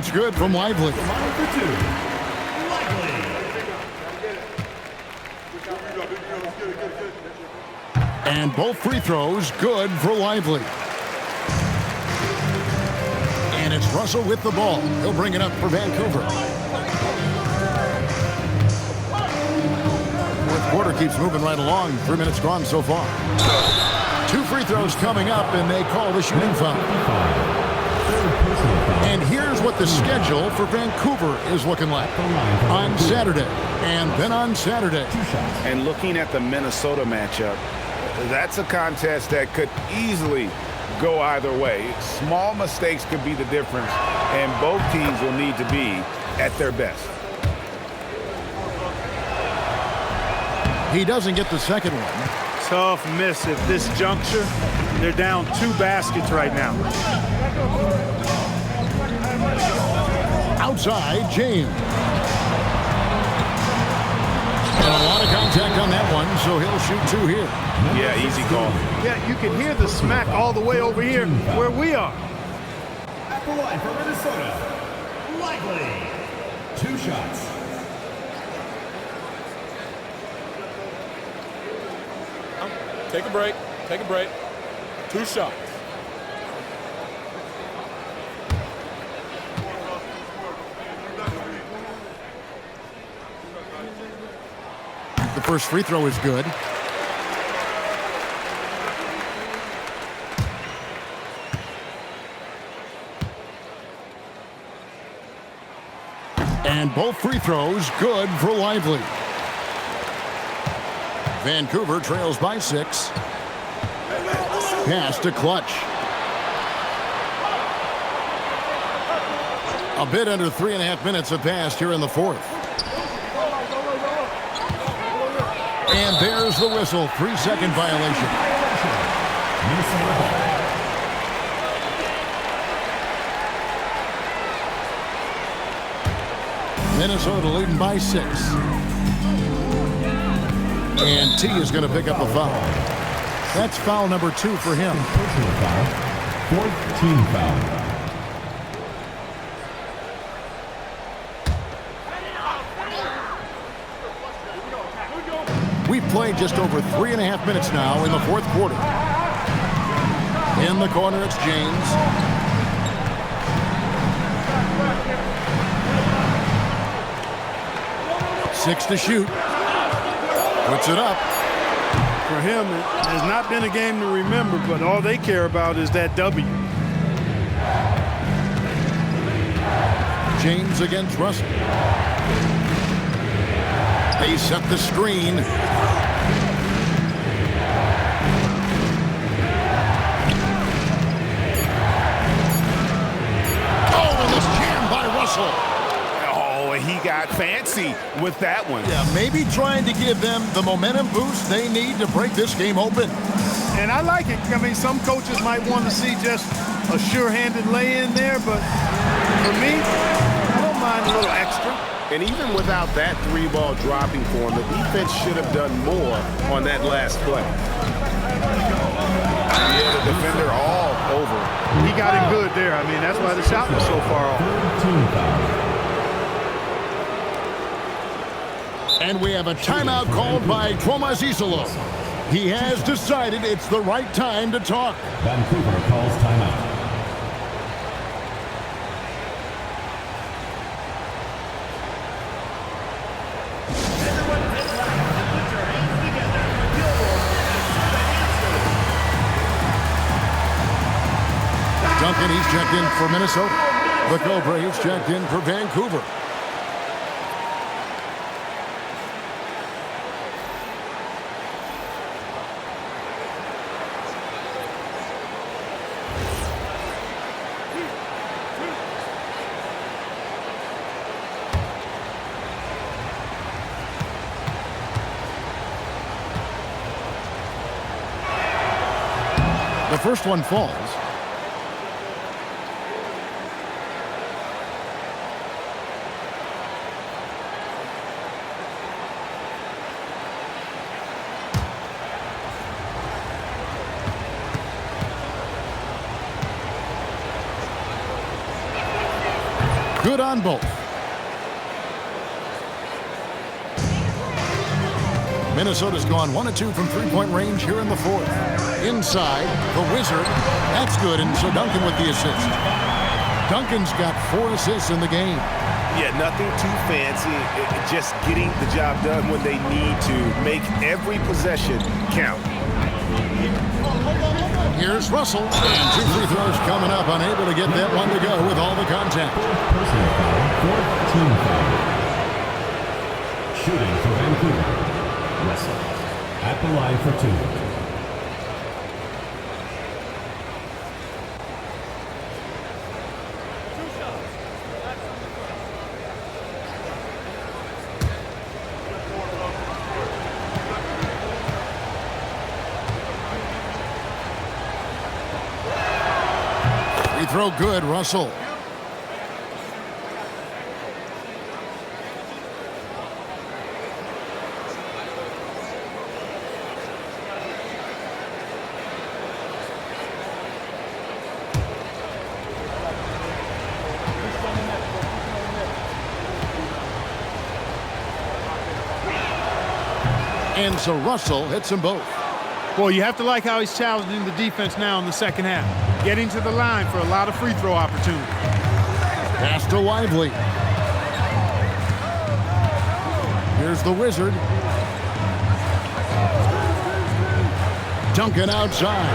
That's good from Lively. Line for two. Lively. And both free throws good for Lively. And it's Russell with the ball. He'll bring it up for Vancouver. Fourth quarter keeps moving right along. 3 minutes gone so far. 2 free throws coming up, and they call the shooting foul. And here's what the schedule for Vancouver is looking like on Saturday and then on Saturday. And looking at the Minnesota matchup, that's a contest that could easily go either way. Small mistakes could be the difference, and both teams will need to be at their best. He doesn't get the second one. Tough miss at this juncture. They're down 2 baskets right now. Outside, James. And a lot of contact on that one, so he'll shoot 2 here. Yeah, easy call. Yeah, you can hear the smack all the way over here where we are. At the line for Minnesota, Lively. 2 shots. Take a break. Take a break. 2 shots. The first free throw is good. And both free throws good for Lively. Vancouver trails by 6. Pass to Clutch. A bit under 3.5 minutes have passed here in the fourth. And there's the whistle. 3-second violation. Minnesota leading by 6. And T is going to pick up a foul. That's foul number 2 for him. Personal foul. 4th team foul. We've played just over 3.5 minutes now in the fourth quarter. In the corner, it's James. Six to shoot. Puts it up. For him, it has not been a game to remember, but all they care about is that W. James against Russell. They set the screen. Oh, and this jam by Russell. Oh, he got fancy with that one. Yeah, maybe trying to give them the momentum boost they need to break this game open. And I like it. I mean, some coaches might want to see just a sure-handed lay-in there, but for me, I don't mind a little extra. And even without that 3-ball dropping for him, the defense should have done more on that last play. Yeah, the defender all over. He got him good there. I mean, that's why the shot was so far off. And we have a timeout called by Tomas Isolo. He has decided it's the right time to talk. Vancouver calls timeout. Duncan, he's checked in for Minnesota. The Cobra, he's checked in for Vancouver. The first one falls. Good on both. Minnesota's gone 1 of 2 from three-point range here in the fourth. Inside, the Wizard. That's good, and so Duncan with the assist. Duncan's got 4 assists in the game. Yeah, nothing too fancy. Just getting the job done when they need to. Make every possession count. Here's Russell, and 2 free throws coming up. Unable to get that one to go with all the contact. Personal foul, 4th team foul. Shooting for Vancouver. Russell at the line for 2. Free throw good, Russell. And so Russell hits them both. Well, you have to like how he's challenging the defense now in the second half. Getting to the line for a lot of free throw opportunities. Pass to Lively. Here's the Wizard. Duncan outside.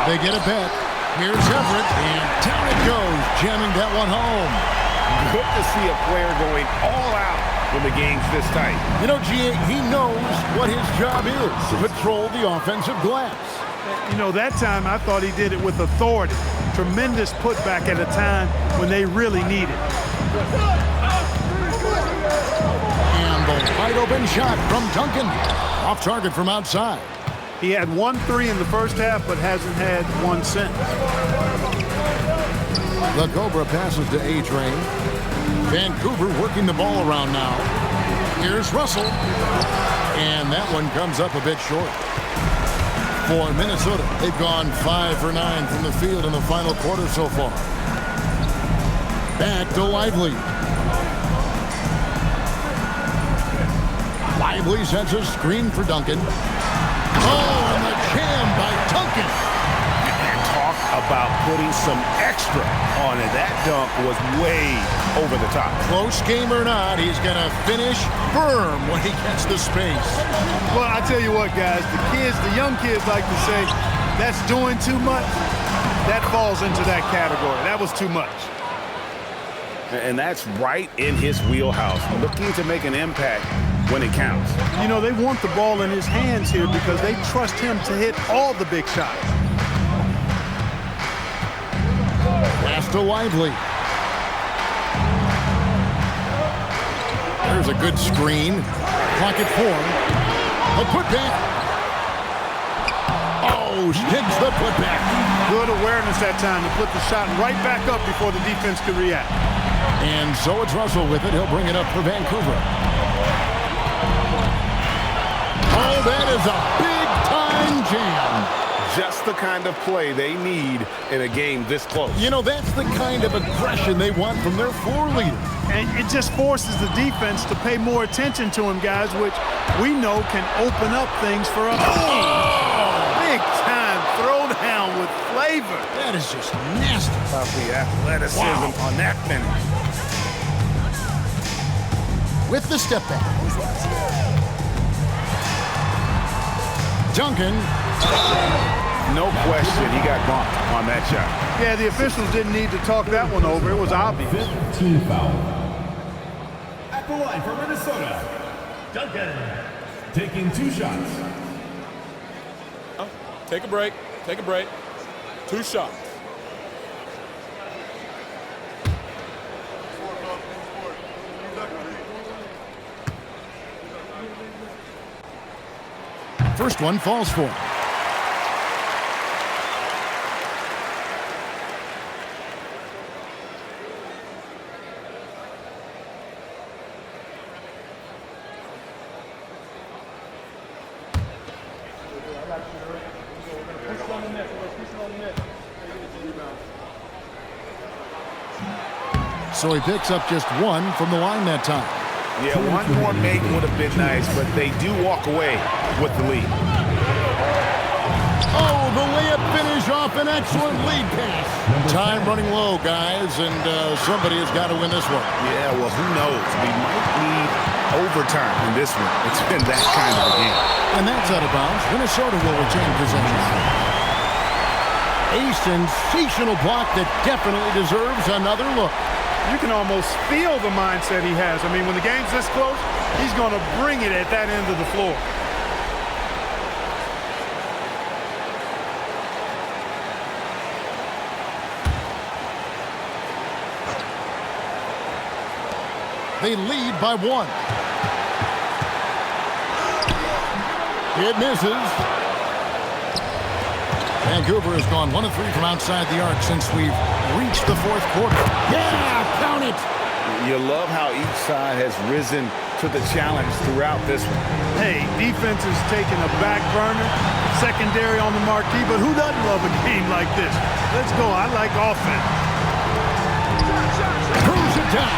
They get a bet. Here's Everett, and down it goes, jamming that one home. Good to see a player going all out when the game's this tight. You know, G.A., he knows what his job is, to patrol the offensive glass. You know, that time I thought he did it with authority. Tremendous putback at a time when they really need it. And the wide open shot from Duncan. Off target from outside. He had 1 3 in the first half, but hasn't had one since. The Cobra passes to A-Train. Vancouver working the ball around now. Here's Russell. And that one comes up a bit short. For Minnesota, they've gone 5 for 9 from the field in the final quarter so far. Back to Lively. Lively sets a screen for Duncan. Oh, and the jam by Duncan. And talk about putting some extra on it. That dunk was way over the top. Close game or not, he's going to finish firm when he gets the space. Well, I tell you what, guys, the young kids like to say, that's doing too much. That falls into that category. That was too much. And that's right in his wheelhouse. Looking to make an impact when it counts. You know, they want the ball in his hands here because they trust him to hit all the big shots. Pass to Lively. There's a good screen. Pocket form. A putback. Oh, hits the putback. Good awareness that time to put the shot right back up before the defense could react. And so it's Russell with it. He'll bring it up for Vancouver. Oh, that is a big-time jam. Just the kind of play they need in a game this close. You know, that's the kind of aggression they want from their floor leader. And it just forces the defense to pay more attention to him, guys, which we know can open up things for us. Oh! Big-time throwdown with flavor. That is just nasty. About the athleticism on that finish. With the step back. Duncan. No question, he got bumped on that shot. Yeah, the officials didn't need to talk that one over. It was obvious. 5th team foul. At the line for Minnesota, Duncan taking 2 shots. Take a break. Take a break. 2 shots. First one falls for him. So he picks up just one from the line that time. Yeah, one more make would have been nice, but they do walk away with the lead. Oh, the layup finish off an excellent lead pass. Time running low, guys, and somebody has got to win this one. Yeah, well, who knows? We might need overtime in this one. It's been that kind of a game. And that's out of bounds. Minnesota will retain possession. A sensational block that definitely deserves another look. You can almost feel the mindset he has. I mean, when the game's this close, he's going to bring it at that end of the floor. They lead by one. It misses. Vancouver has gone 1 of 3 from outside the arc since we've reached the fourth quarter. Yeah, count it. You love how each side has risen to the challenge throughout this one. Hey, defense is taking a back burner, secondary on the marquee, but who doesn't love a game like this? Let's go. I like offense. Throws it down.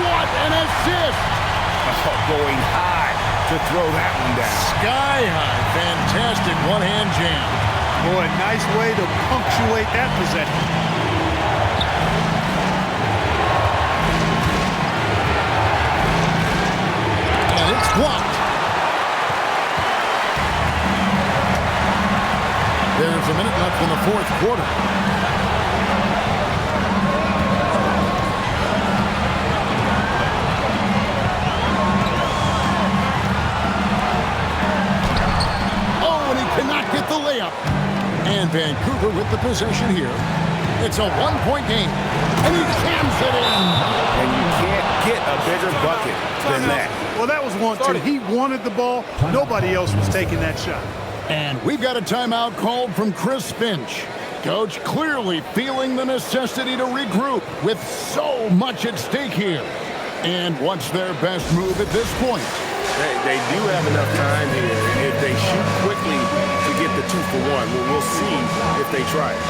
What an assist! Oh, going high to throw that one down. Sky high. Fantastic one-hand jam. Boy, nice way to punctuate that possession. And it's blocked. There's a minute left in the fourth quarter. Cannot get the layup. And Vancouver with the possession here. It's a one-point game. And he jams it in. And you can't get a bigger bucket than that. Well, that was one, too. He wanted the ball. Nobody else was taking that shot. And we've got a timeout called from Chris Finch. Coach clearly feeling the necessity to regroup with so much at stake here. And what's their best move at this point? They do have enough time here. If they shoot quickly to get the 2 for 1, we'll see if they try it.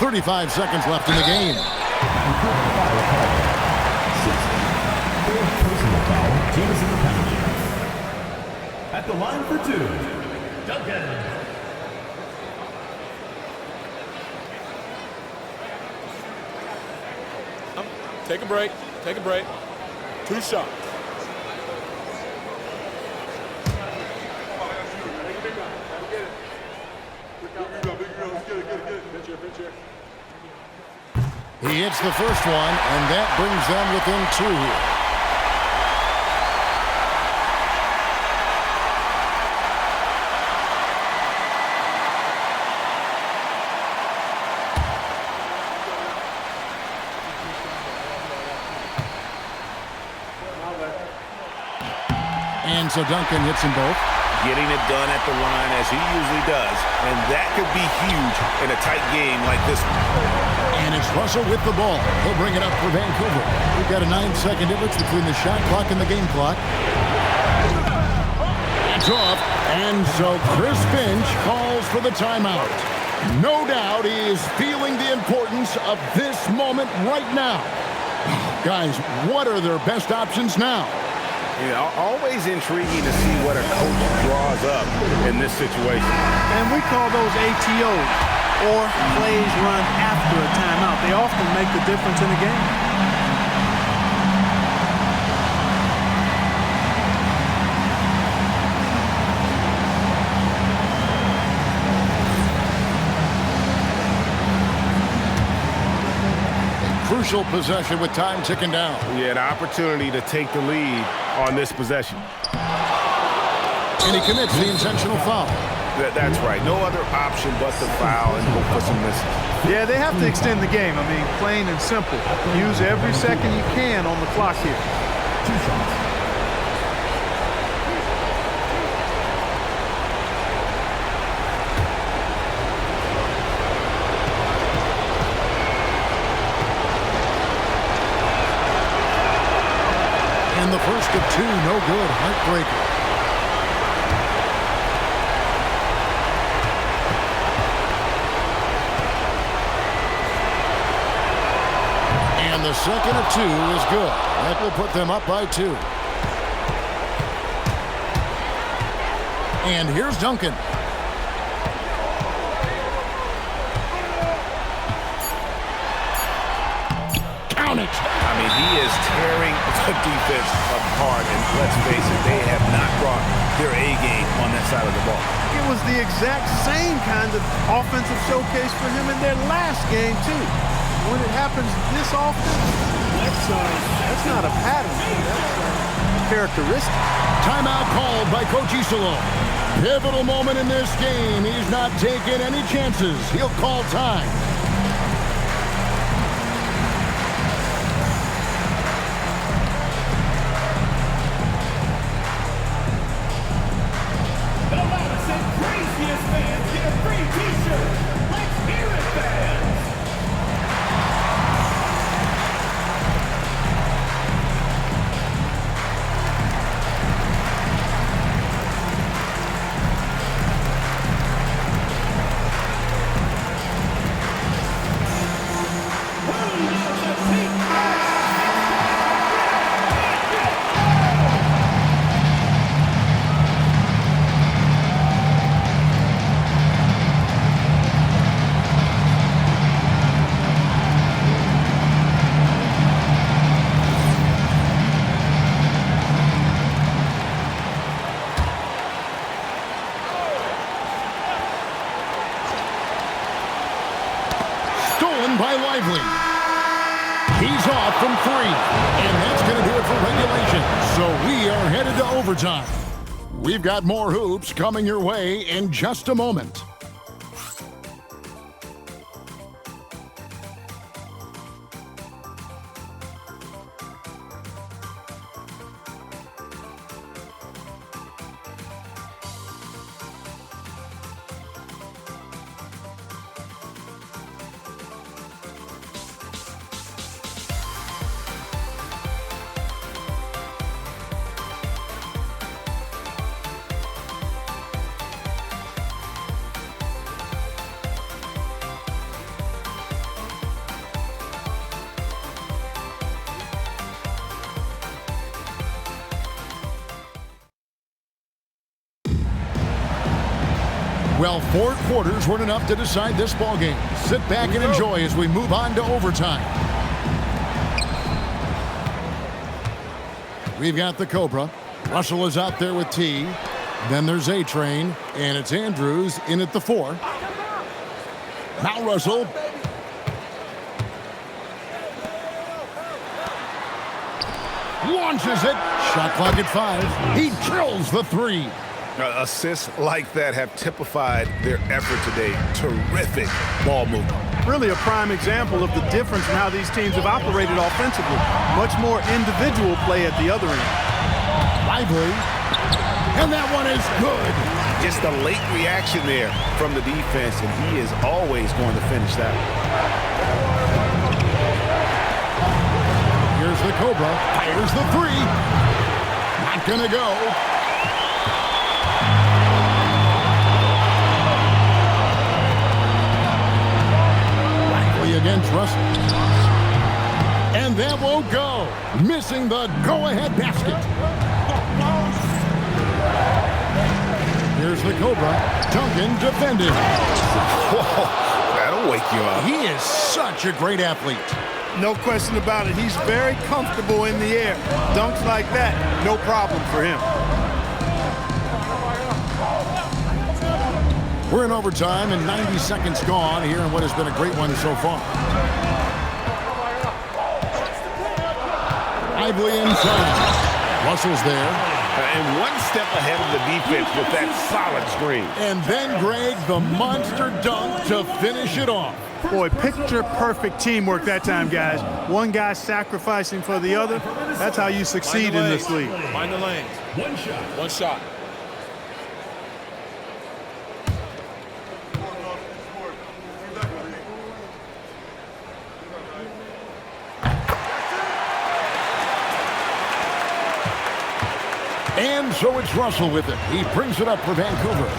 .35 seconds left in the game. At the line for 2, Duncan. Take a break. Take a break. 2 shots. He hits the first one, and that brings them within 2 here. And so Duncan hits them both. Getting it done at the line as he usually does, and that could be huge in a tight game like this one. And it's Russell with the ball. He'll bring it up for Vancouver. We've got a 9-second difference between the shot clock and the game clock. That's off. And so Chris Finch calls for the timeout. No doubt he is feeling the importance of this moment right now. Guys, what are their best options now? Yeah, always intriguing to see what a coach draws up in this situation. And we call those ATOs, or plays run after a timeout. They often make the difference in the game. Crucial possession with time ticking down. Yeah, an opportunity to take the lead on this possession. And he commits the intentional foul. That's right. No other option but to foul and hope for some misses. Yeah, they have to extend the game. I mean, plain and simple. Use every second you can on the clock here. 2 shots. And the first of 2, no good. Heartbreaker. And the second of 2 is good. That will put them up by 2. And here's Duncan. Count it. I mean, he is tearing the defense apart, and let's face it, they have not brought their A game on that side of the ball. It was the exact same kind of offensive showcase for him in their last game, too. When it happens this often, that's not a pattern. That's a characteristic. Timeout called by Coach Isolo. Pivotal moment in this game. He's not taking any chances. He'll call time. The loudest and craziest fans get a free t-shirt. Let's hear it, fans. Stolen by Lively. He's off from 3. And that's going to do it for regulation. So we are headed to overtime. We've got more hoops coming your way in just a moment. Well, 4 quarters weren't enough to decide this ball game. Sit back and enjoy as we move on to overtime. We've got the Cobra. Russell is out there with T. Then there's A-Train, and it's Andrews in at the 4. Now Russell. Launches it. Shot clock at 5. He drills the 3. Assists like that have typified their effort today. Terrific ball movement. Really a prime example of the difference in how these teams have operated offensively. Much more individual play at the other end. Lively. And that one is good. Just a late reaction there from the defense, and he is always going to finish that. Here's the Cobra. Fires the 3. Not gonna go. Against Russell. And that won't go. Missing the go-ahead basket. Here's the Cobra. Duncan defending. Whoa, that'll wake you up. He is such a great athlete. No question about it. He's very comfortable in the air. Dunks like that, no problem for him. We're in overtime and 90 seconds gone here in what has been a great one so far. Lively inside. Russell's there. And one step ahead of the defense with that solid screen. And then, Greg, the monster dunk to finish it off. Boy, picture-perfect teamwork that time, guys. One guy sacrificing for the other. That's how you succeed in this league. Find the lanes. One shot. One shot. And so it's Russell with it. He brings it up for Vancouver.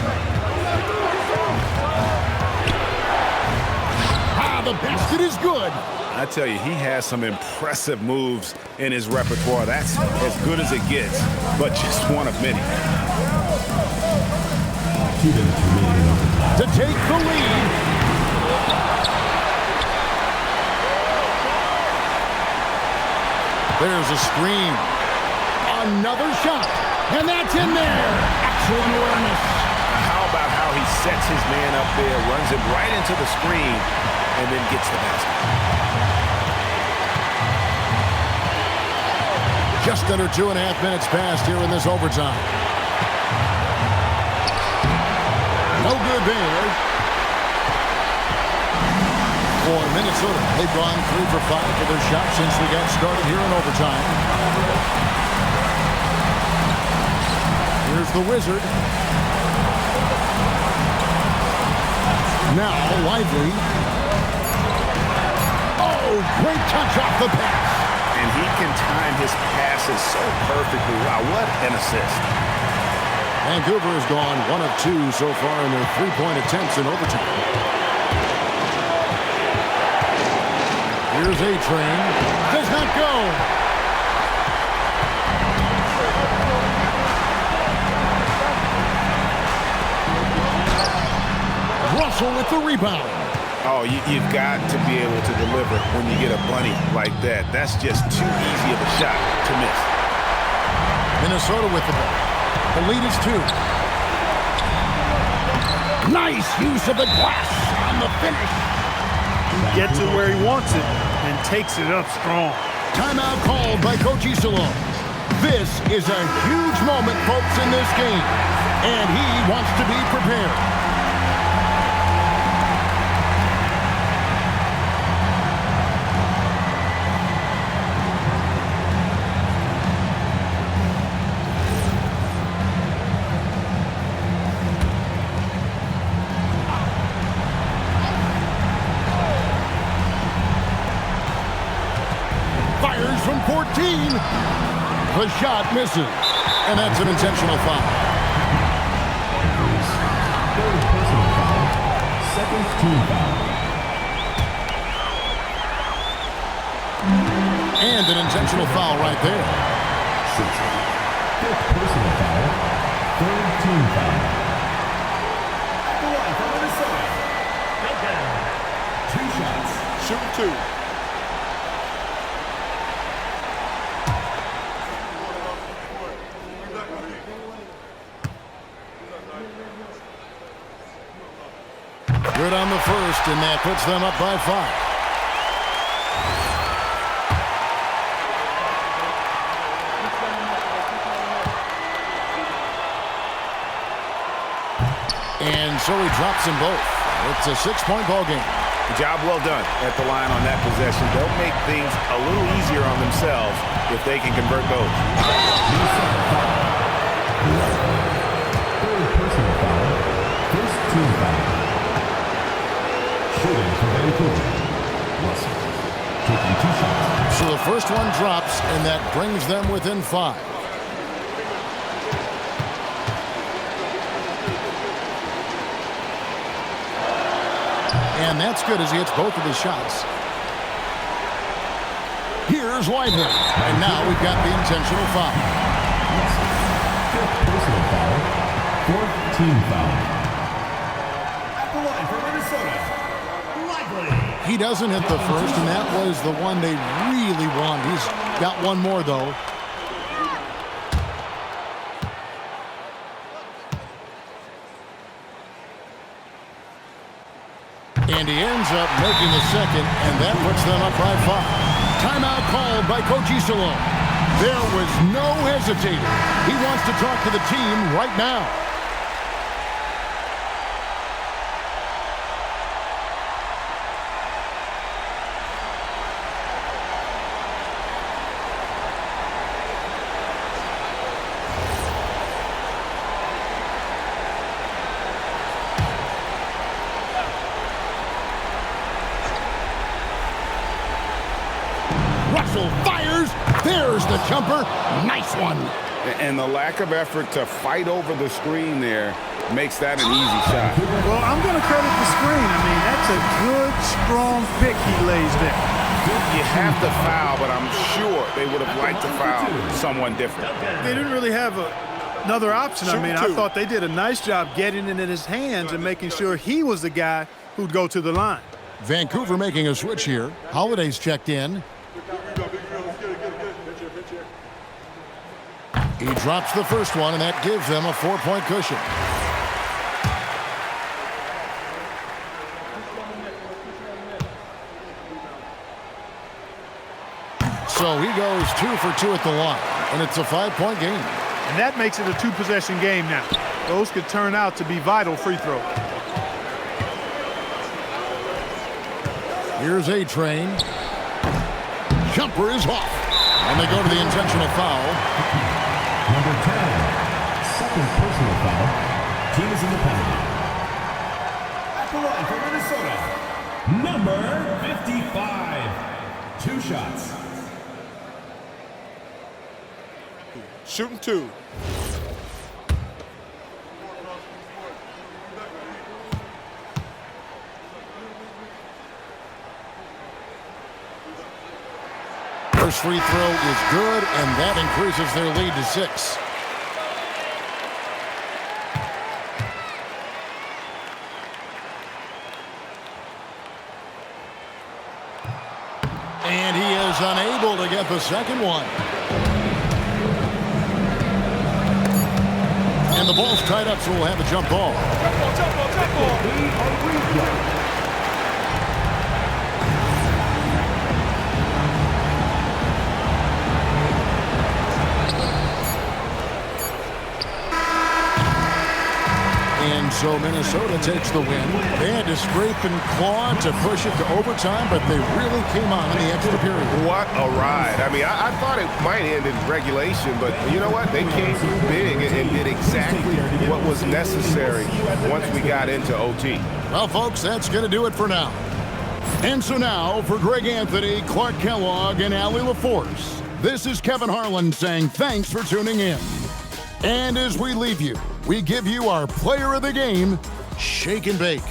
The basket is good. I tell you, he has some impressive moves in his repertoire. That's as good as it gets, but just one of many. To take the lead. There's a screen. Another shot. And that's in there. Excellent awareness. How about how he sets his man up there, runs it right into the screen, and then gets the basket. Just under 2.5 minutes passed here in this overtime. No good there. For Minnesota, they've gone 3 for 5 for their shots since we got started here in overtime. Here's the Wizard. Now, Lively. Oh, great touch off the pass. And he can time his passes so perfectly. Wow, what an assist. Vancouver has gone 1 of 2 so far in their 3-point attempts in overtime. Here's A-Train. Does not go. Russell with the rebound. Oh, you've got to be able to deliver when you get a bunny like that. That's just too easy of a shot to miss. Minnesota with the ball. The lead is 2. Nice use of the glass on the finish. Gets it where he wants it and takes it up strong. Timeout called by Coach Isillo. This is a huge moment, folks, in this game. And he wants to be prepared. From 14, the shot misses, and that's an intentional foul. Second team foul. And an intentional foul right there. Fifth personal foul. Third team foul. At the line for Minnesota. 2 shots. Shoot 2. Good on the first, and that puts them up by 5. And so he drops them both. It's a 6-point ball game. Job well done at the line on that possession. They'll make things a little easier on themselves if they can convert those. Third personal foul. First team foul. Shooting for Vancouver. Russell taking 2 shots. So the first one drops, and that brings them within 5. And that's good as he hits both of his shots. Here's Lively. And now we've got the intentional foul. Fifth personal foul. Fourth team foul. At the line for Minnesota. He doesn't hit the first, and that was the one they really wanted. He's got one more, though. And he ends up making the second, and that puts them up by 5. Timeout called by Coach Isillo. There was no hesitating. He wants to talk to the team right now. Russell fires. There's the jumper. Nice one. And the lack of effort to fight over the screen there makes that an easy shot. Well, I'm going to credit the screen. I mean, that's a good, strong pick he lays there. You have to foul, but I'm sure they would have liked to foul someone different. They didn't really have another option. I mean, I thought they did a nice job getting it in his hands and making sure he was the guy who'd go to the line. Vancouver making a switch here. Holiday's checked in. He drops the first one, and that gives them a 4-point cushion. So he goes 2 for 2 at the line, and it's a 5-point game. And that makes it a 2-possession game now. Those could turn out to be vital free throws. Here's A-Train. Jumper is off, and they go to the intentional foul. Number 10, second personal foul. Team is in the penalty. At the line for Minnesota, number 55. 2 shots. Shooting 2. First free throw is good, and that increases their lead to 6. And he is unable to get the second one. And the ball's tied up, so we'll have a jump ball. And so Minnesota takes the win. They had to scrape and claw to push it to overtime, but they really came on in the extra period. What a ride. I mean, I thought it might end in regulation, but you know what? They came through big and did exactly what was necessary once we got into OT. Well, folks, that's going to do it for now. And so now, for Greg Anthony, Clark Kellogg, and Allie LaForce, this is Kevin Harlan saying thanks for tuning in. And as we leave you, we give you our player of the game, Shake and Bake.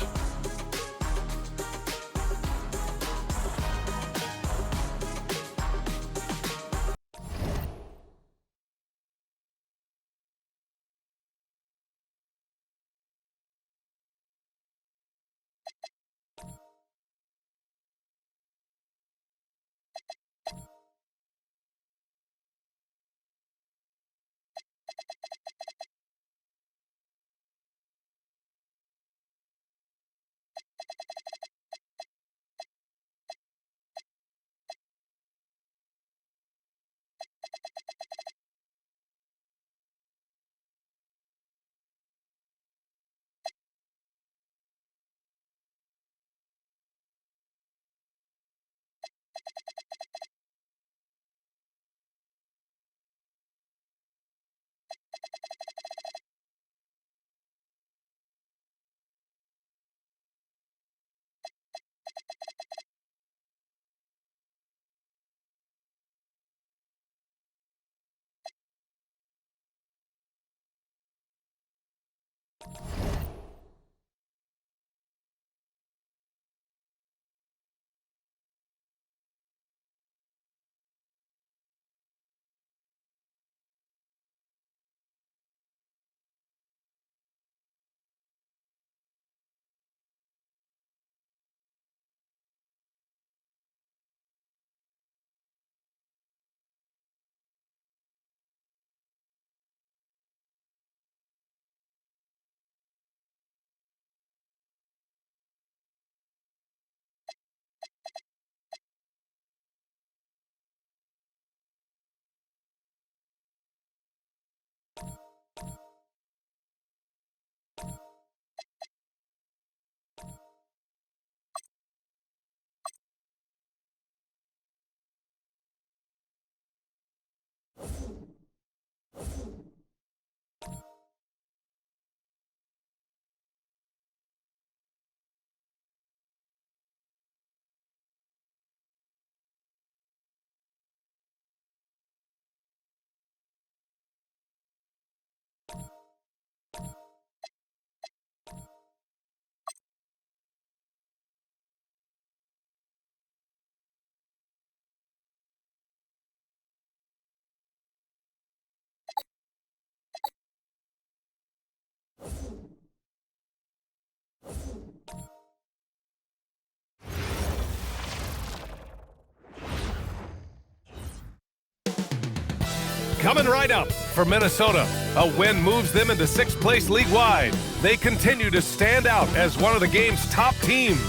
Coming right up for Minnesota. A win moves them into 6th place league-wide. They continue to stand out as one of the game's top teams.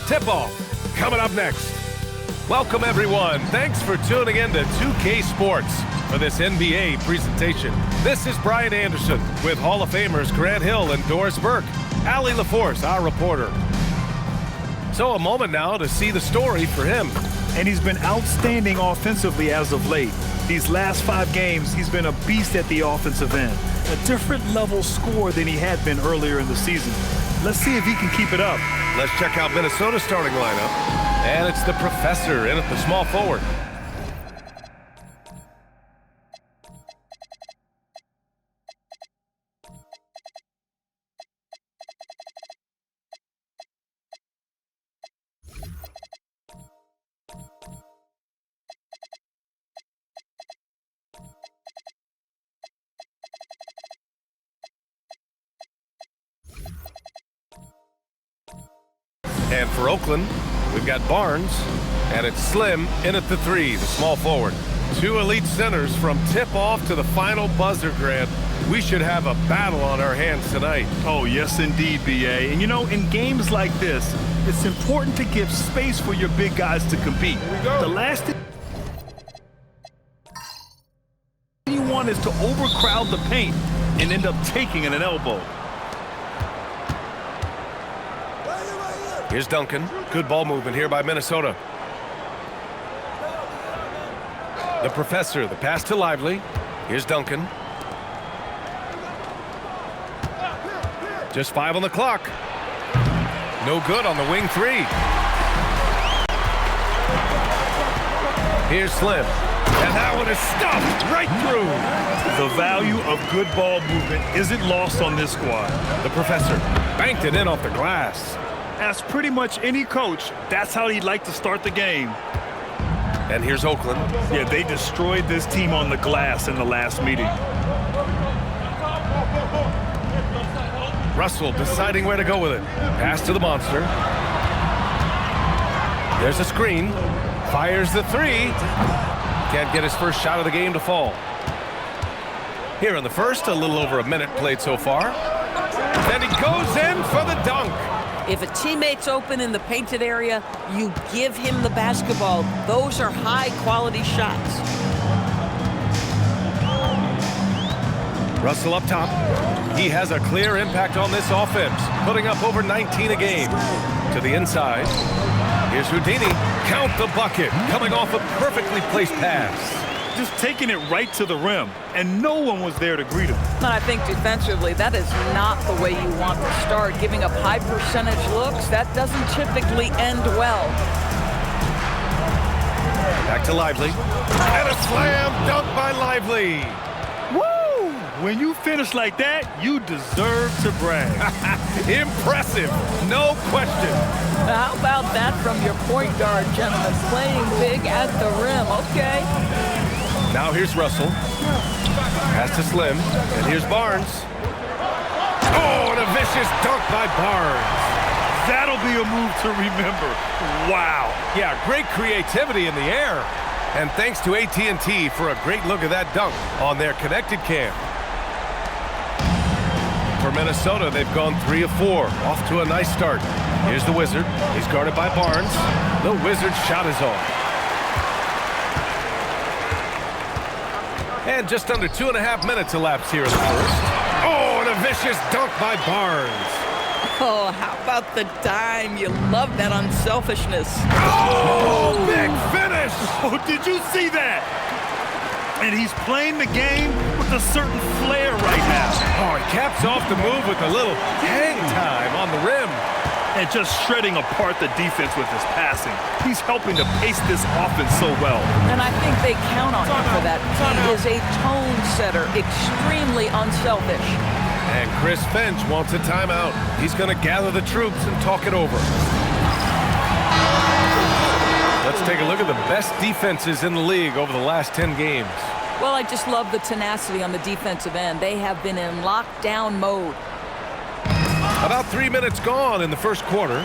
Tip-off coming up next. Welcome, everyone. Thanks for tuning in to 2K Sports for this NBA presentation. This is Brian Anderson with Hall of Famers Grant Hill and Doris Burke. Allie LaForce, our reporter. So a moment now to see the story for him. And he's been outstanding offensively as of late. These last 5 games, he's been a beast at the offensive end. A different level score than he had been earlier in the season. Let's see if he can keep it up. Let's check out Minnesota's starting lineup. And it's the professor in at the small forward. And for Oakland, we've got Barnes, and it's Slim in at the 3, the small forward. 2 elite centers from tip-off to the final buzzer, Grant. We should have a battle on our hands tonight. Oh, yes, indeed, BA. And, you know, in games like this, it's important to give space for your big guys to compete. Here we go. The last thing you want is to overcrowd the paint and end up taking an elbow. Here's Duncan. Good ball movement here by Minnesota. The professor, the pass to Lively. Here's Duncan. Just 5 on the clock. No good on the wing 3. Here's Slim. And that one is stuffed right through. The value of good ball movement isn't lost on this squad. The professor banked it in off the glass. As pretty much any coach, that's how he'd like to start the game. And here's Oakland. Yeah, they destroyed this team on the glass in the last meeting. Russell deciding where to go with it. Pass to the monster. There's a screen. Fires the 3. Can't get his first shot of the game to fall. Here in the first, a little over a minute played so far. And he goes in for the dunk. If a teammate's open in the painted area, you give him the basketball. Those are high-quality shots. Russell up top. He has a clear impact on this offense, putting up over 19 a game. To the inside. Here's Houdini. Count the bucket, coming off a perfectly placed pass. Just taking it right to the rim, and no one was there to greet him. And I think defensively, that is not the way you want to start. Giving up high percentage looks, that doesn't typically end well. Back to Lively. And a slam dunk by Lively. Woo! When you finish like that, you deserve to brag. Impressive, no question. How about that from your point guard, gentlemen? Playing big at the rim, okay. Now here's Russell. Pass to Slim. And here's Barnes. Oh, and a vicious dunk by Barnes. That'll be a move to remember. Wow. Yeah, great creativity in the air. And thanks to AT&T for a great look at that dunk on their connected cam. For Minnesota, they've gone 3 of 4. Off to a nice start. Here's the Wizard. He's guarded by Barnes. The Wizard's shot is off. And just under 2.5 minutes elapsed here in the first. Oh, and a vicious dunk by Barnes. Oh, how about the dime? You love that unselfishness. Oh, big finish! Oh, did you see that? And he's playing the game with a certain flair right now. Oh, he caps off the move with a little hang time on the rim. And just shredding apart the defense with his passing. He's helping to pace this offense so well. And I think they count on him for that. He is a tone setter, extremely unselfish. And Chris Finch wants a timeout. He's going to gather the troops and talk it over. Let's take a look at the best defenses in the league over the last 10 games. Well, I just love the tenacity on the defensive end. They have been in lockdown mode. About 3 minutes gone in the first quarter.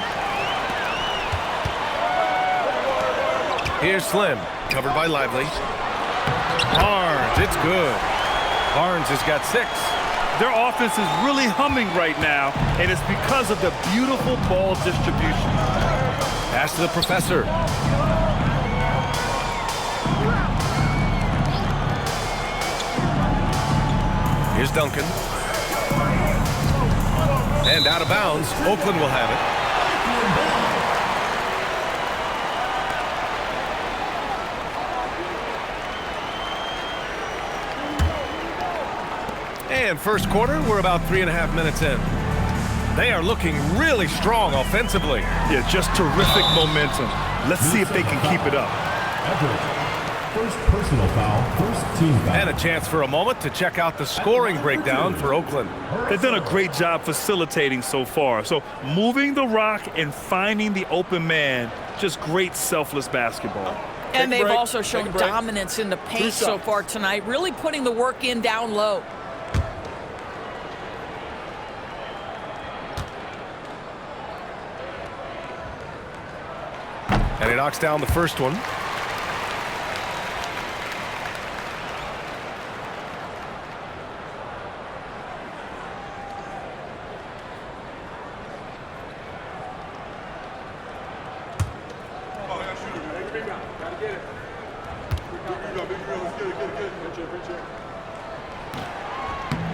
Here's Slim, covered by Lively. Barnes, it's good. Barnes has got 6. Their offense is really humming right now, and it's because of the beautiful ball distribution. Pass to the professor. Here's Duncan. And out of bounds. Oakland will have it. And first quarter, we're about 3.5 minutes in. They are looking really strong offensively. Yeah, just terrific momentum. Let's see if they can keep it up. First personal foul, first team foul. And a chance for a moment to check out the scoring breakdown for Oakland. They've done a great job facilitating so far. So moving the rock and finding the open man, just great selfless basketball. And they've also shown dominance in the paint so far tonight, really putting the work in down low. And he knocks down the first one.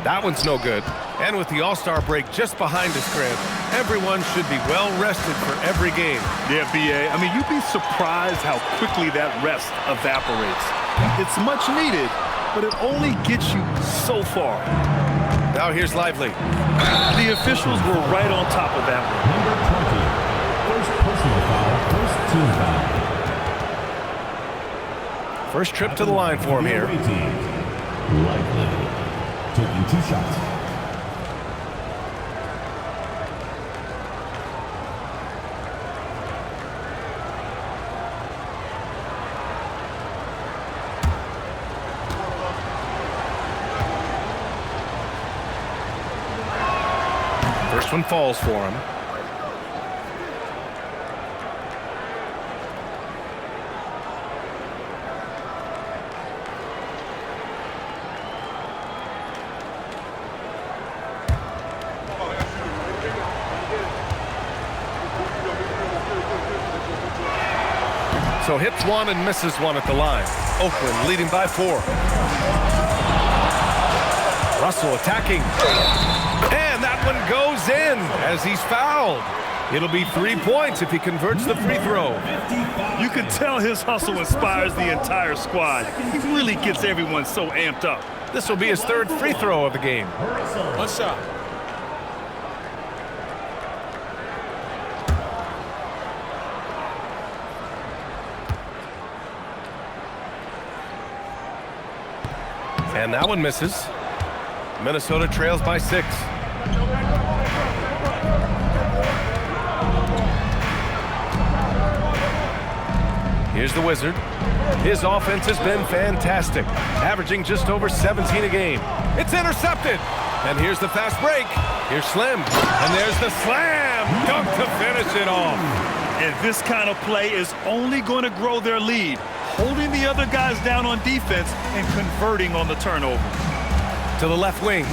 That one's no good. And with the All-Star break just behind us, Grant, everyone should be well rested for every game. Yeah, BA. I mean, you'd be surprised how quickly that rest evaporates. It's much needed, but it only gets you so far. Now here's Lively. The officials were right on top of that one. Number 20. First personal foul, first team foul. First trip to the line for him here. Lively. Taking 2 shots. First one falls for him. So hits one and misses one at the line. Oakland leading by 4. Russell attacking. And that one goes in as he's fouled. It'll be 3 points if he converts the free throw. You can tell his hustle inspires the entire squad. He really gets everyone so amped up. This will be his 3rd free throw of the game. One shot. And that one misses. Minnesota trails by 6. Here's the Wizard. His offense has been fantastic, averaging just over 17 a game. It's intercepted. And here's the fast break. Here's Slim. And there's the slam. Dunk to finish it off. And this kind of play is only going to grow their lead, holding the other guys down on defense and converting on the turnover. To the left wing.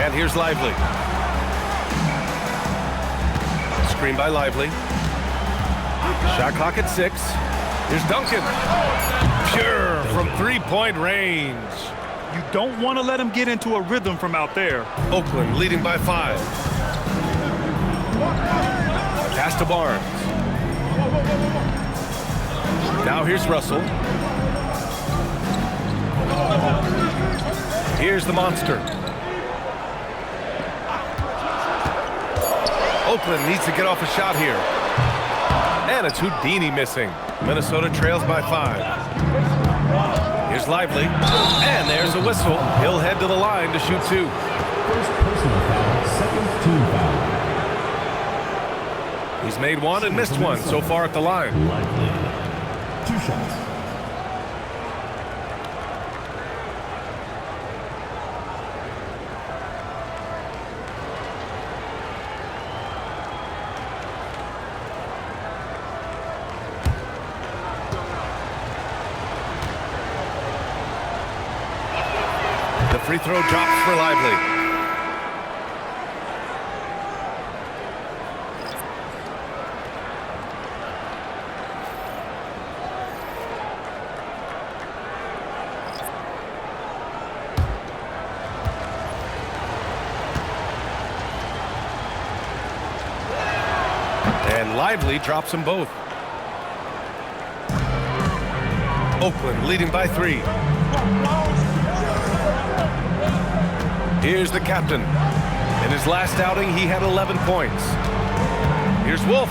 And here's Lively. Screen by Lively. Shot clock at 6. Here's Duncan. Pure from 3-point range. You don't want to let him get into a rhythm from out there. Oakland leading by 5. Pass to Barnes. Now here's Russell. Here's the monster. Oakland needs to get off a shot here. And it's Houdini missing. Minnesota trails by 5. Here's Lively. And there's a whistle. He'll head to the line to shoot 2. First personal foul, second team foul. He's made 1 and missed 1 so far at the line. Lively. 2 shots. free throw drops for Lively. And Lively drops them both. Oakland leading by 3. Here's the captain. In his last outing, he had 11 points. Here's Wolf.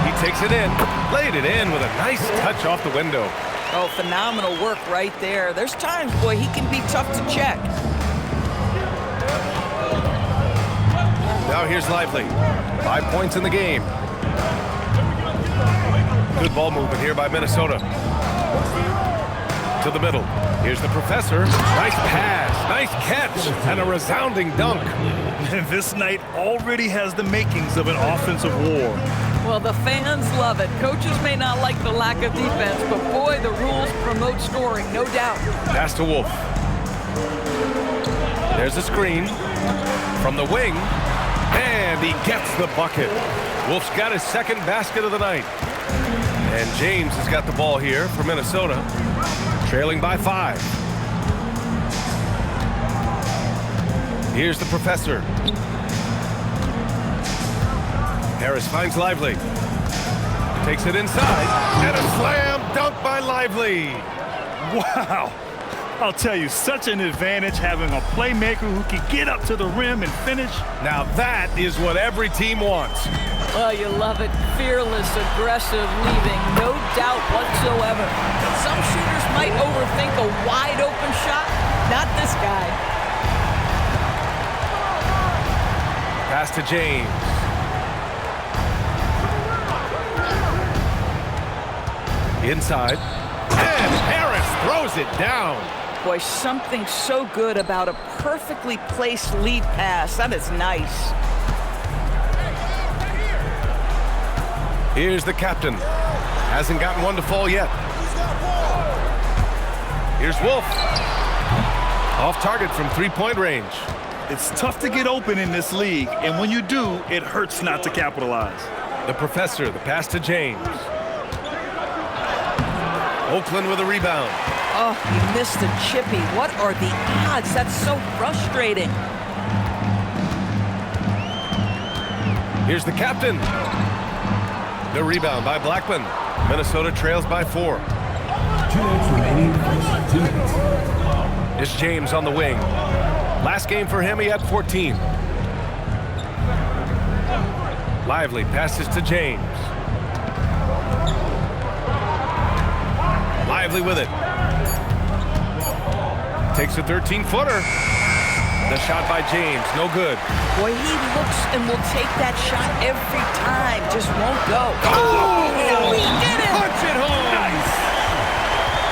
He takes it in, laid it in with a nice touch off the window. Oh, phenomenal work right there. There's times, boy, he can be tough to check. Now here's Lively. 5 points in the game. Good ball movement here by Minnesota. To the middle. Here's the professor. Nice pass, nice catch, and a resounding dunk. And this night already has the makings of an offensive war. Well, the fans love it. Coaches may not like the lack of defense, but boy, the rules promote scoring, no doubt. Pass to Wolf. There's a screen from the wing, and he gets the bucket. Wolf's got his second basket of the night. And James has got the ball here for Minnesota, trailing by 5. Here's the professor. Harris finds Lively. Takes it inside, and a slam dunk by Lively. Wow. I'll tell you, such an advantage having a playmaker who can get up to the rim and finish. Now that is what every team wants. Oh, you love it. Fearless, aggressive, leaving, no doubt whatsoever. Some shooters might overthink a wide open shot. Not this guy. Pass to James. Inside. And Harris throws it down. Boy, something so good about a perfectly placed lead pass. That is nice. Here's the captain. Hasn't gotten one to fall yet. Here's Wolf. Off target from 3-point range. It's tough to get open in this league, and when you do, it hurts not to capitalize. The professor, the pass to James. Oakland with a rebound. Oh, he missed the chippy. What are the odds? That's so frustrating. Here's the captain. The rebound by Blackman. Minnesota trails by 4. 2 minutes remaining. First 2 minutes. It's James on the wing. Last game for him, he had 14. Lively passes to James. Lively with it. Takes a 13-footer. The shot by James, no good. Boy, he looks and will take that shot every time. Just won't go. Oh, he did it! Punch it home! Nice!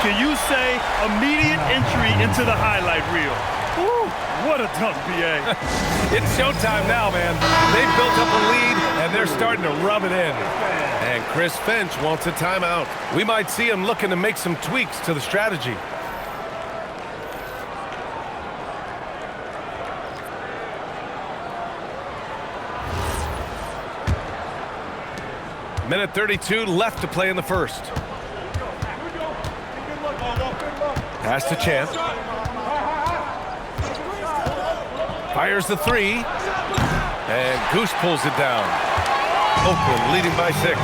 Can you say immediate entry into the highlight reel? Woo, what a dunk, BA. It's showtime now, man. They've built up a lead, and they're starting to rub it in. And Chris Finch wants a timeout. We might see him looking to make some tweaks to the strategy. Minute 32 left to play in the first. Pass to Champ. Fires the 3. And Goose pulls it down. Oakland leading by 6.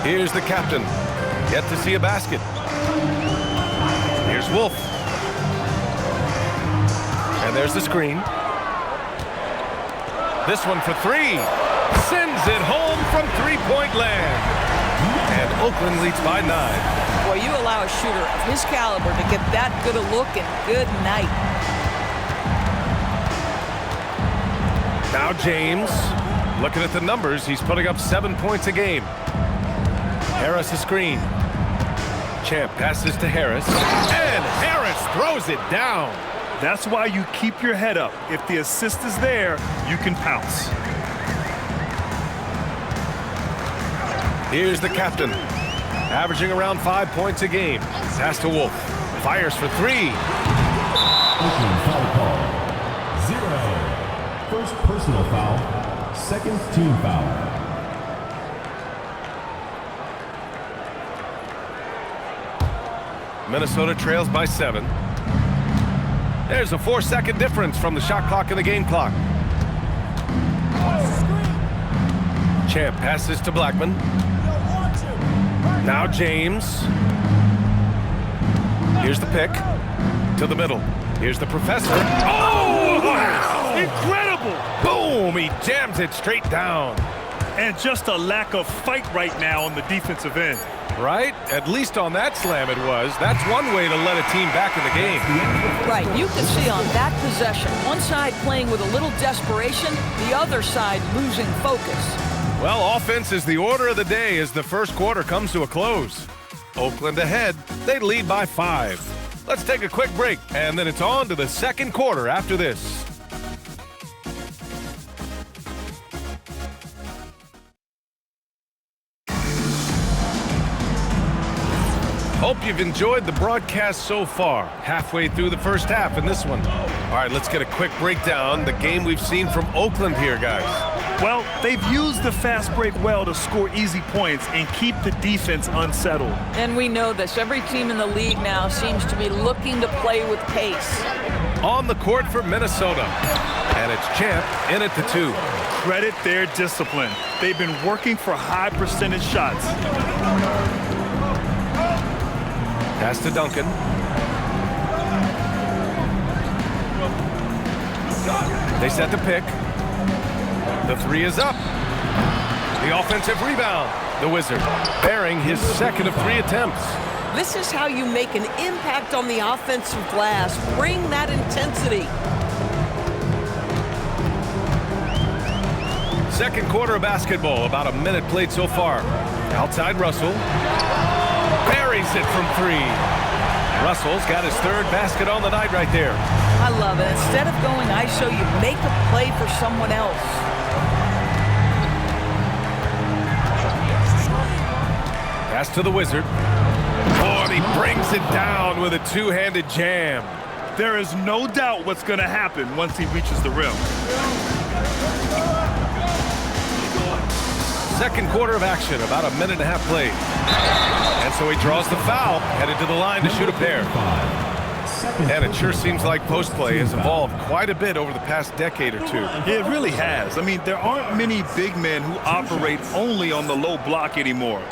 Here's the captain. Yet to see a basket. Here's Wolf. And there's the screen. This one for 3. Sends it home from 3-point land. And Oakland leads by 9. Boy, you allow a shooter of his caliber to get that good a look, and good night. Now James, looking at the numbers, he's putting up 7 points a game. Harris a screen. Champ passes to Harris. And Harris throws it down. That's why you keep your head up. If the assist is there, you can pounce. Here's the captain, averaging around 5 points a game. Pass to Wolf. Fires for three. Oakland foul call. 0. First personal foul. Second team foul. Minnesota trails by 7. There's a 4-second difference from the shot clock and the game clock. Champ passes to Blackman. Now James. Here's the pick. To the middle. Here's the professor. Oh, wow! Incredible! Boom! He jams it straight down. And just a lack of fight right now on the defensive end. Right? At least on that slam it was. That's one way to let a team back in the game. Right, you can see on that possession, one side playing with a little desperation, the other side losing focus. Well, offense is the order of the day as the first quarter comes to a close. Oakland ahead. They lead by 5. Let's take a quick break, and then it's on to the second quarter after this. Hope you've enjoyed the broadcast so far. Halfway through the first half in this one. All right, let's get a quick breakdown. The game we've seen from Oakland here, guys. Well, they've used the fast break well to score easy points and keep the defense unsettled. And we know this. Every team in the league now seems to be looking to play with pace. On the court for Minnesota. And it's Champ in at the 2. Credit their discipline. They've been working for high percentage shots. Pass to Duncan. They set the pick. The 3 is up. The offensive rebound. The Wizard bearing his second of 3 attempts. This is how you make an impact on the offensive glass. Bring that intensity. Second quarter of basketball. About a minute played so far. Outside Russell. Buries it from 3. Russell's got his 3rd basket on the night right there. I love it. Instead of going ISO, you make a play for someone else. Pass to the Wizard. Oh, and he brings it down with a 2-handed jam. There is no doubt what's going to happen once he reaches the rim. Second quarter of action, about a minute and a half played. And so he draws the foul, headed to the line to shoot a pair. And it sure seems like post play has evolved quite a bit over the past decade or two. It really has. I mean, there aren't many big men who operate only on the low block anymore.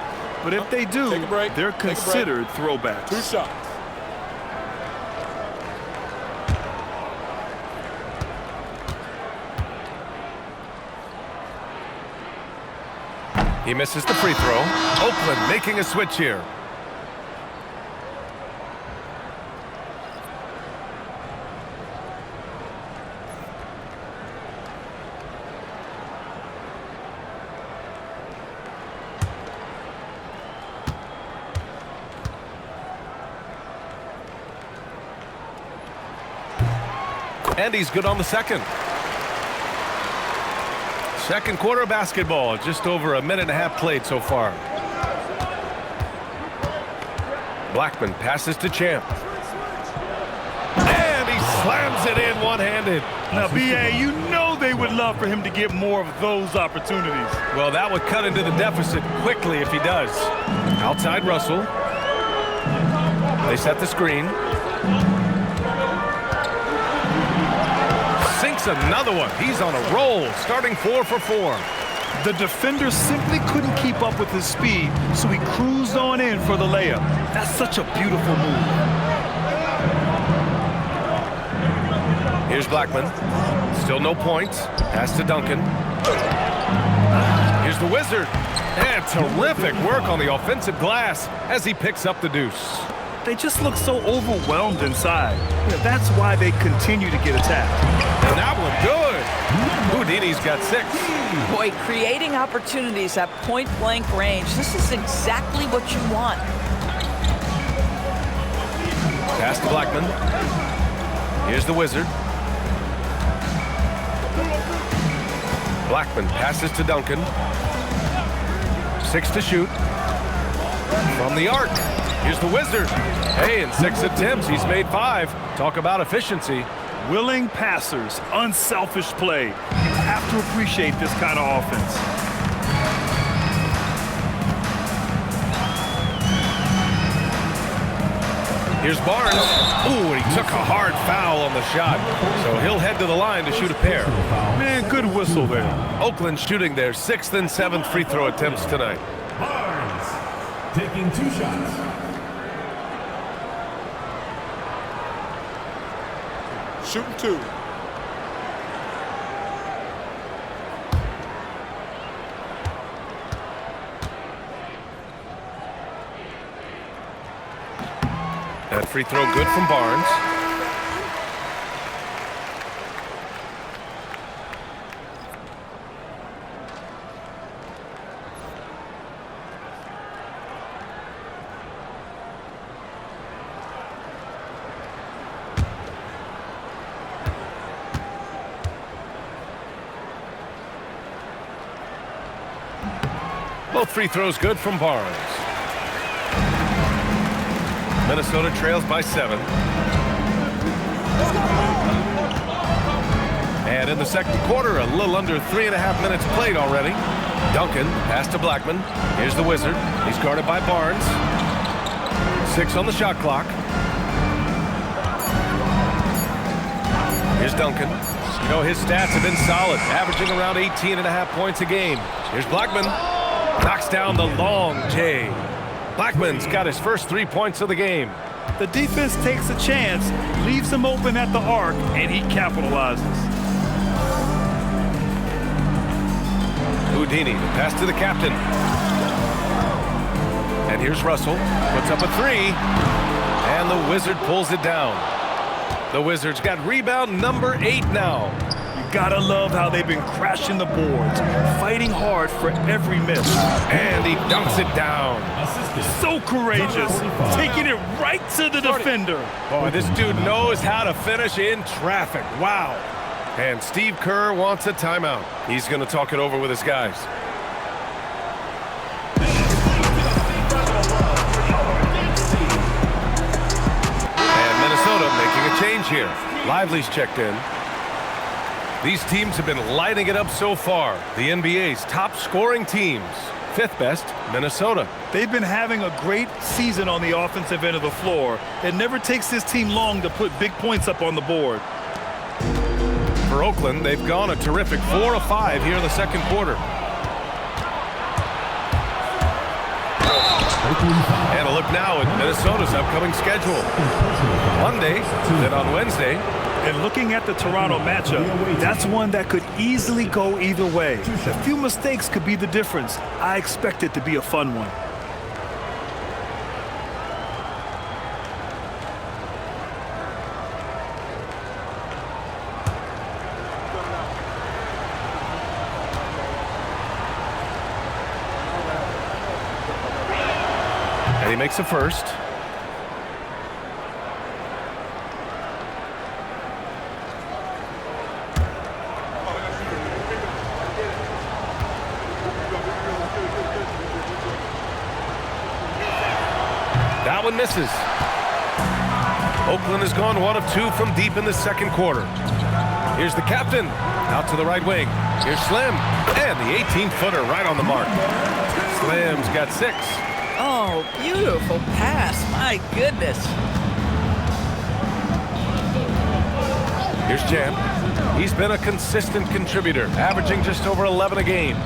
But if they do, they're considered throwbacks. 2 shots. He misses the free throw. Oakland making a switch here. And he's good on the second. Second quarter of basketball, just over a minute and a half played so far. Blackman passes to Champ. And he slams it in one-handed. Now, B.A., you know they would love for him to get more of those opportunities. Well, that would cut into the deficit quickly if he does. Outside Russell. They set the screen. Sinks another one. He's on a roll, starting 4 for 4. The defender simply couldn't keep up with his speed, so he cruised on in for the layup. That's such a beautiful move. Here's Blackman. Still no points. Pass to Duncan. Here's the Wizard. And terrific work on the offensive glass as he picks up the deuce. They just look so overwhelmed inside. That's why they continue to get attacked. And that one good. Houdini's got 6. Boy, creating opportunities at point-blank range. This is exactly what you want. Pass to Blackman. Here's the Wizard. Blackman passes to Duncan. 6 to shoot. From the arc. Here's the Wizard. Hey, in 6 attempts, he's made 5. Talk about efficiency. Willing passers, unselfish play. You have to appreciate this kind of offense. Here's Barnes. Ooh, and he took a hard foul on the shot. So he'll head to the line to shoot a pair. Man, good whistle there. Oakland shooting their 6th and 7th free throw attempts tonight. Barnes taking 2 shots. Shooting 2. That free throw good from Barnes. Both free throws good from Barnes. Minnesota trails by 7. And in the second quarter, a little under 3.5 minutes played already. Duncan, pass to Blackman. Here's the Wizard. He's guarded by Barnes. 6 on the shot clock. Here's Duncan. You know, his stats have been solid, averaging around 18.5 points a game. Here's Blackman. Knocks down the long J. Blackman's got his first 3 points of the game. The defense takes a chance, leaves him open at the arc, and he capitalizes. Houdini, the pass to the captain. And here's Russell, puts up a 3, and the Wizard pulls it down. The Wizards got rebound number 8 now. You gotta love how they've been crashing the boards, fighting hard for every miss. And he dunks it down. So courageous, taking it right to the defender. Boy, this dude knows how to finish in traffic. Wow. And Steve Kerr wants a timeout. He's going to talk it over with his guys. And Minnesota making a change here. Lively's checked in. These teams have been lighting it up so far. The NBA's top scoring teams. 5th best, Minnesota. They've been having a great season on the offensive end of the floor. It never takes this team long to put big points up on the board. For Oakland, they've gone a terrific 4 of 5 here in the second quarter. And a look now at Minnesota's upcoming schedule. Monday, then on Wednesday. And looking at the Toronto matchup, that's one that could easily go either way. A few mistakes could be the difference. I expect it to be a fun one. And he makes a first. That one misses. Oakland has gone 1 of 2 from deep in the second quarter. Here's the captain. Out to the right wing. Here's Slim. And the 18-footer right on the mark. Slim's got 6. Oh, beautiful pass. My goodness. Here's Jan. He's been a consistent contributor, averaging just over 11 a game.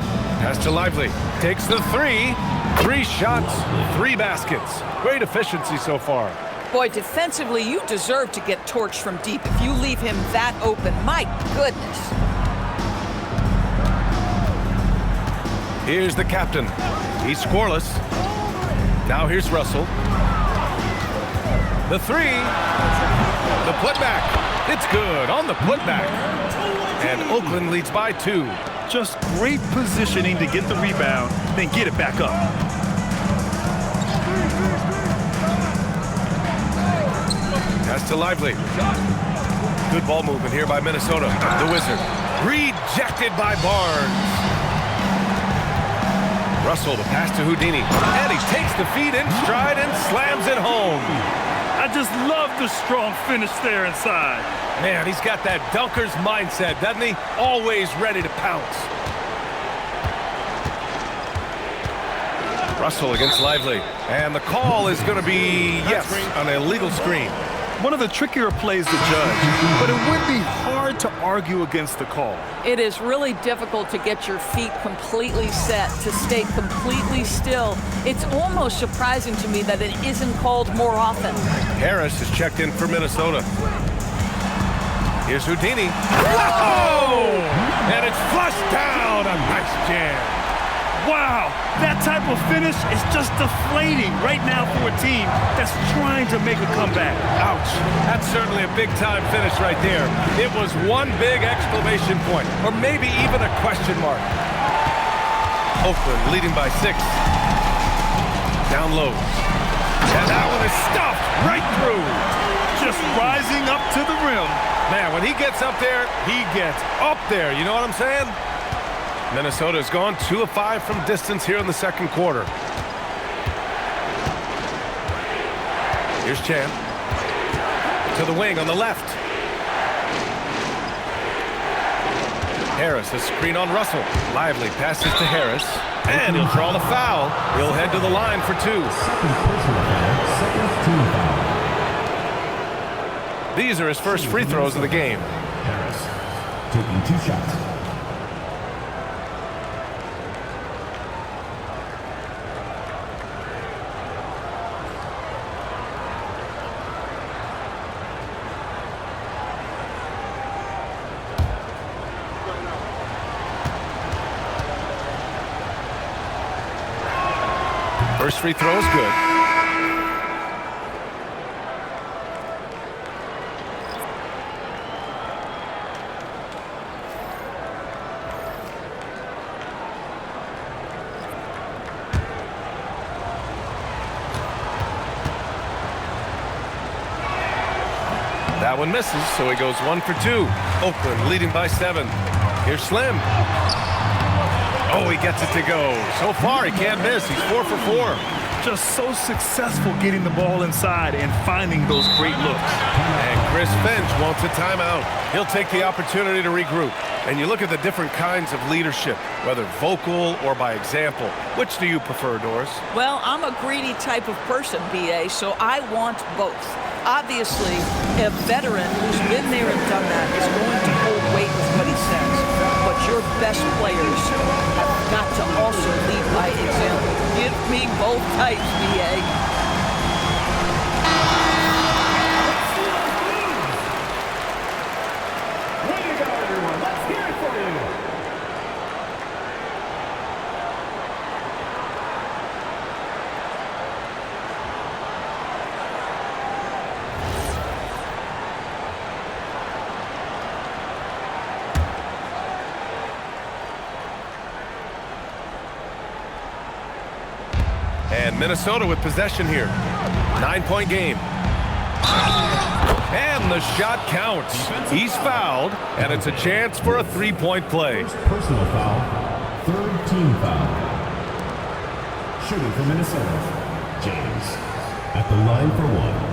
Pass to Lively. Takes the 3. 3 shots, 3 baskets. Great efficiency so far. Boy, defensively, you deserve to get torched from deep if you leave him that open. My goodness. Here's the captain. He's scoreless. Now here's Russell. The 3. The putback. It's good on the putback. And Oakland leads by 2. Just great positioning to get the rebound, then get it back up. Pass to Lively. Good ball movement here by Minnesota. The Wizard. Rejected by Barnes. Russell, the pass to Houdini. And he takes the feed in stride and slams it home. I just love the strong finish there inside. Man, he's got that dunker's mindset, doesn't he? Always ready to pounce. Russell against Lively. And the call is going to be, yes, an illegal screen. One of the trickier plays to judge, but it would be hard to argue against the call. It is really difficult to get your feet completely set, to stay completely still. It's almost surprising to me that it isn't called more often. Harris is checked in for Minnesota. Here's Houdini. Whoa! And it's flushed down. A nice jam. Wow, that type of finish is just deflating right now for a team that's trying to make a comeback. Ouch. That's certainly a big-time finish right there. It was one big exclamation point, or maybe even a question mark. Oakland leading by 6. Down low. And that one is stuffed right through. Just rising up to the rim. Man, when he gets up there, he gets up there. You know what I'm saying? Minnesota has gone 2 of 5 from distance here in the second quarter. Here's Chan. To the wing on the left. Harris, a screen on Russell. Lively passes to Harris. And he'll draw the foul. He'll head to the line for 2. Second personal foul, second team foul. These are his first free throws of the game. Harris taking 2 shots. First free throw is good. That one misses, so he goes 1 for 2. Oakland leading by 7. Here's Slim. Oh, he gets it to go. So far, he can't miss. He's 4 for 4. Just so successful getting the ball inside and finding those great looks. And Chris Finch wants a timeout. He'll take the opportunity to regroup. And you look at the different kinds of leadership, whether vocal or by example. Which do you prefer, Doris? Well, I'm a greedy type of person, BA, so I want both. Obviously, a veteran who's been there and done that is going to hold weight with what he says. But your best players have got to also lead by example. Give me both types, BA. Way to go, everyone. Let's hear it for you. And Minnesota with possession here. 9-point game. And the shot counts. He's fouled, and it's a chance for a 3-point play. First personal foul, third team foul. Shooting for Minnesota, James at the line for 1.